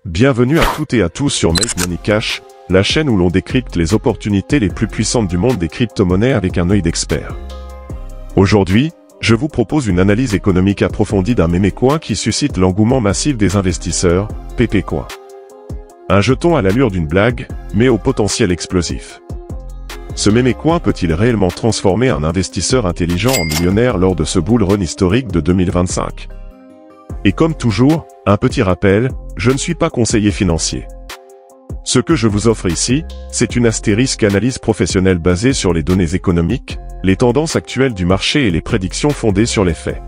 Bienvenue à toutes et à tous sur Make Money Cash, la chaîne où l'on décrypte les opportunités les plus puissantes du monde des crypto-monnaies avec un œil d'expert. Aujourd'hui, je vous propose une analyse économique approfondie d'un meme coin qui suscite l'engouement massif des investisseurs, Pepecoin. Un jeton à l'allure d'une blague, mais au potentiel explosif. Ce meme coin peut-il réellement transformer un investisseur intelligent en millionnaire lors de ce bull run historique de 2025? Et comme toujours, un petit rappel, je ne suis pas conseiller financier. Ce que je vous offre ici, c'est une astérisque analyse professionnelle basée sur les données économiques, les tendances actuelles du marché et les prédictions fondées sur les faits.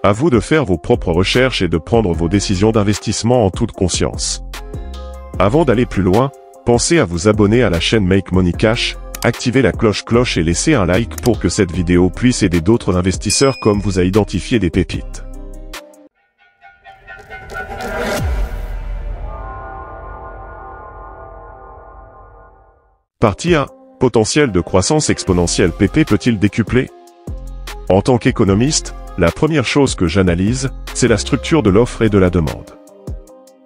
À vous de faire vos propres recherches et de prendre vos décisions d'investissement en toute conscience. Avant d'aller plus loin, pensez à vous abonner à la chaîne Make Money Cash, activez la cloche et laissez un like pour que cette vidéo puisse aider d'autres investisseurs comme vous à identifier des pépites. Partie 1. Potentiel de croissance exponentielle. PP peut-il décupler? En tant qu'économiste, la première chose que j'analyse, c'est la structure de l'offre et de la demande.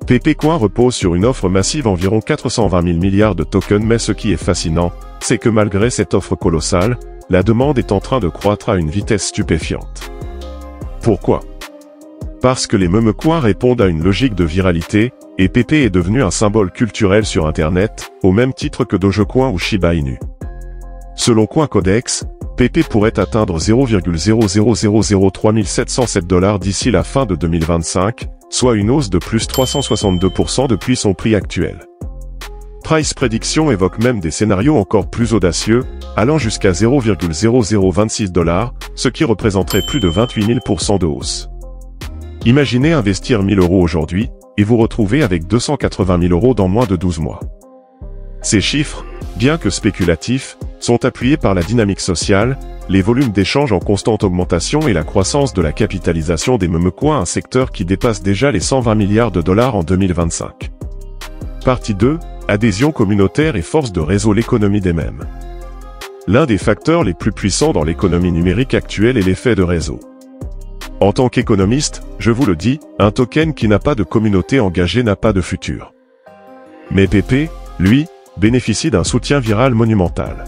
Pepecoin repose sur une offre massive environ 420 000 milliards de tokens, mais ce qui est fascinant, c'est que malgré cette offre colossale, la demande est en train de croître à une vitesse stupéfiante. Pourquoi? Parce que les meme coins répondent à une logique de viralité, et Pepe est devenu un symbole culturel sur Internet, au même titre que Dogecoin ou Shiba Inu. Selon CoinCodex, Pepe pourrait atteindre 0,0003707 $ d'ici la fin de 2025, soit une hausse de plus 362% depuis son prix actuel. Price Prediction évoque même des scénarios encore plus audacieux, allant jusqu'à 0,0026 $, ce qui représenterait plus de 28 000% de hausse. Imaginez investir 1 000 € aujourd'hui, et vous retrouvez avec 280 000 € dans moins de 12 mois. Ces chiffres, bien que spéculatifs, sont appuyés par la dynamique sociale, les volumes d'échanges en constante augmentation et la croissance de la capitalisation des meme coins, un secteur qui dépasse déjà les 120 milliards de dollars en 2025. Partie 2, adhésion communautaire et force de réseau. L'économie des mèmes. L'un des facteurs les plus puissants dans l'économie numérique actuelle est l'effet de réseau. En tant qu'économiste, je vous le dis, un token qui n'a pas de communauté engagée n'a pas de futur. Mais Pepe, lui, bénéficie d'un soutien viral monumental.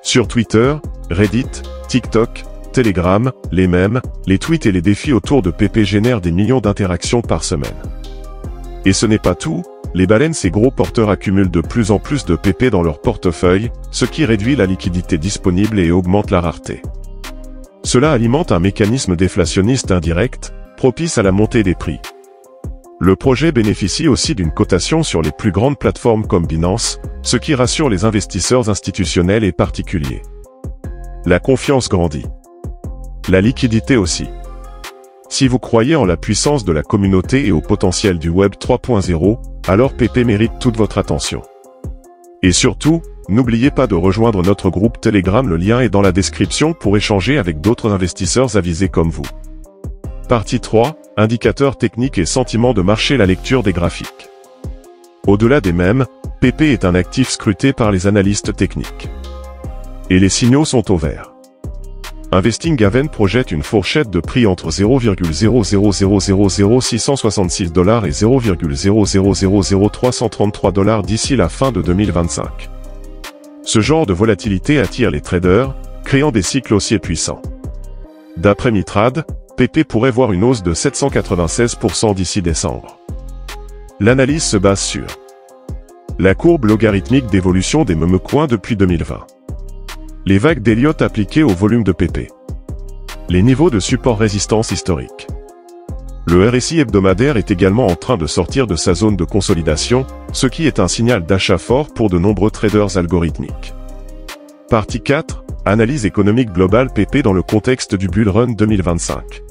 Sur Twitter, Reddit, TikTok, Telegram, les mèmes, les tweets et les défis autour de Pepe génèrent des millions d'interactions par semaine. Et ce n'est pas tout, les baleines, ces gros porteurs, accumulent de plus en plus de Pepe dans leur portefeuille, ce qui réduit la liquidité disponible et augmente la rareté. Cela alimente un mécanisme déflationniste indirect, propice à la montée des prix. Le projet bénéficie aussi d'une cotation sur les plus grandes plateformes comme Binance, ce qui rassure les investisseurs institutionnels et particuliers. La confiance grandit. La liquidité aussi. Si vous croyez en la puissance de la communauté et au potentiel du Web 3.0, alors Pepe mérite toute votre attention. Et surtout, n'oubliez pas de rejoindre notre groupe Telegram, le lien est dans la description pour échanger avec d'autres investisseurs avisés comme vous. Partie 3, indicateurs techniques et sentiments de marché. La lecture des graphiques. Au-delà des mèmes, Pepe est un actif scruté par les analystes techniques. Et les signaux sont au vert. Investing Haven projette une fourchette de prix entre 0,0000666 $ et 0,0000333 $ d'ici la fin de 2025. Ce genre de volatilité attire les traders, créant des cycles haussiers puissants. D'après Mitrad, Pepe pourrait voir une hausse de 796% d'ici décembre. L'analyse se base sur la courbe logarithmique d'évolution des meme coins depuis 2020. Les vagues d'Elliott appliquées au volume de Pepe. Les niveaux de support résistance historique. Le RSI hebdomadaire est également en train de sortir de sa zone de consolidation, ce qui est un signal d'achat fort pour de nombreux traders algorithmiques. Partie 4, analyse économique globale. Pepe dans le contexte du bull run 2025.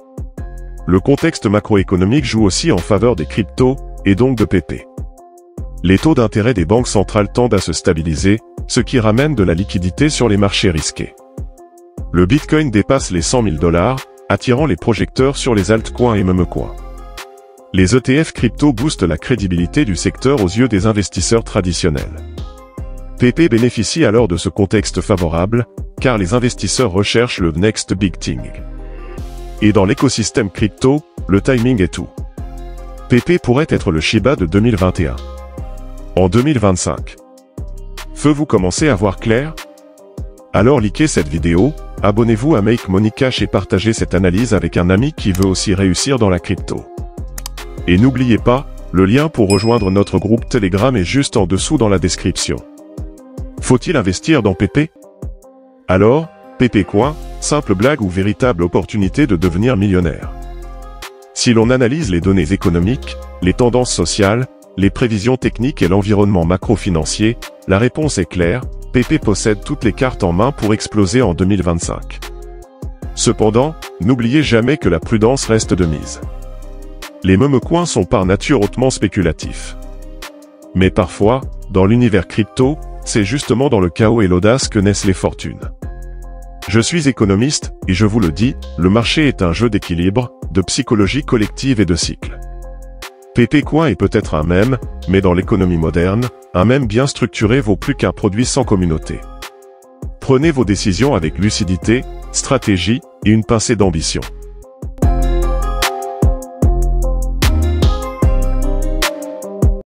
Le contexte macroéconomique joue aussi en faveur des cryptos, et donc de Pepe. Les taux d'intérêt des banques centrales tendent à se stabiliser, ce qui ramène de la liquidité sur les marchés risqués. Le Bitcoin dépasse les 100 000 $, attirant les projecteurs sur les altcoins et meme coins. Les ETF crypto boostent la crédibilité du secteur aux yeux des investisseurs traditionnels. Pepe bénéficie alors de ce contexte favorable, car les investisseurs recherchent le next big thing. Et dans l'écosystème crypto, le timing est tout. PP pourrait être le Shiba de 2021. En 2025. Feu-vous commencer à voir clair? Alors likez cette vidéo, abonnez-vous à Make Money Cash et partagez cette analyse avec un ami qui veut aussi réussir dans la crypto. Et n'oubliez pas, le lien pour rejoindre notre groupe Telegram est juste en dessous dans la description. Faut-il investir dans PP? Alors, PP Coin, simple blague ou véritable opportunité de devenir millionnaire? Si l'on analyse les données économiques, les tendances sociales, les prévisions techniques et l'environnement macro-financier, la réponse est claire, PP possède toutes les cartes en main pour exploser en 2025. Cependant, n'oubliez jamais que la prudence reste de mise. Les meme-coins sont par nature hautement spéculatifs. Mais parfois, dans l'univers crypto, c'est justement dans le chaos et l'audace que naissent les fortunes. Je suis économiste, et je vous le dis, le marché est un jeu d'équilibre, de psychologie collective et de cycle. PP Coin est peut-être un mème, mais dans l'économie moderne, un mème bien structuré vaut plus qu'un produit sans communauté. Prenez vos décisions avec lucidité, stratégie et une pincée d'ambition.